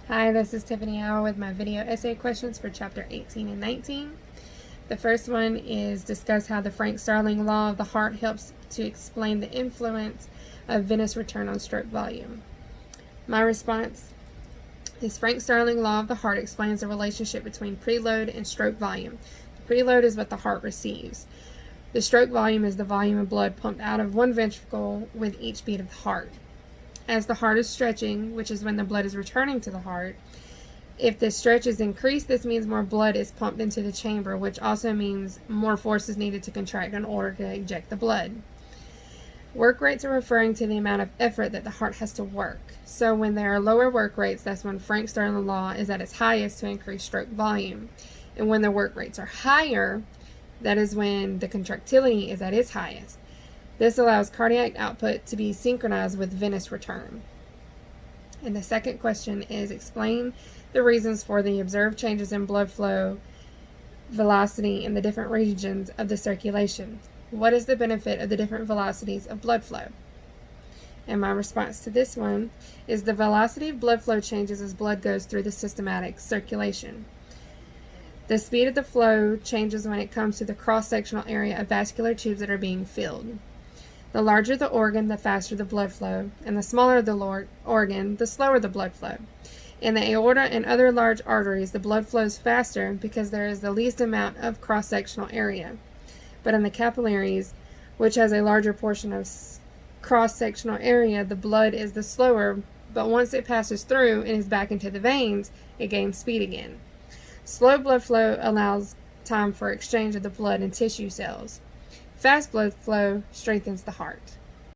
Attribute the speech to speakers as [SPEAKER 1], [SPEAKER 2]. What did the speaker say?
[SPEAKER 1] Hi, this is Tiffany Howe with my video essay questions for chapter 18 and 19. The first one is discuss how the Frank Starling law of the heart helps to explain the influence of venous return on stroke volume. My response is Frank Starling law of the heart explains the relationship between preload and stroke volume. The preload is what the heart receives. The stroke volume is the volume of blood pumped out of one ventricle with each beat of the heart. As the heart is stretching, which is when the blood is returning to the heart, if the stretch is increased, this means more blood is pumped into the chamber, which also means more force is needed to contract in order to eject the blood. Work rates are referring to the amount of effort that the heart has to work. So when there are lower work rates, that's when Frank Starling law is at its highest to increase stroke volume. And when the work rates are higher, that is when the contractility is at its highest. This allows cardiac output to be synchronized with venous return. And the second question is explain the reasons for the observed changes in blood flow velocity in the different regions of the circulation. What is the benefit of the different velocities of blood flow? And my response to this one is the velocity of blood flow changes as blood goes through the systematic circulation. The speed of the flow changes when it comes to the cross-sectional area of vascular tubes that are being filled. The larger the organ, the faster the blood flow, and the smaller the organ, the slower the blood flow. In the aorta and other large arteries, the blood flows faster because there is the least amount of cross-sectional area. But in the capillaries, which has a larger portion of cross-sectional area, the blood is the slower, but once it passes through and is back into the veins, it gains speed again. Slow blood flow allows time for exchange of the blood and tissue cells. Fast blood flow strengthens the heart.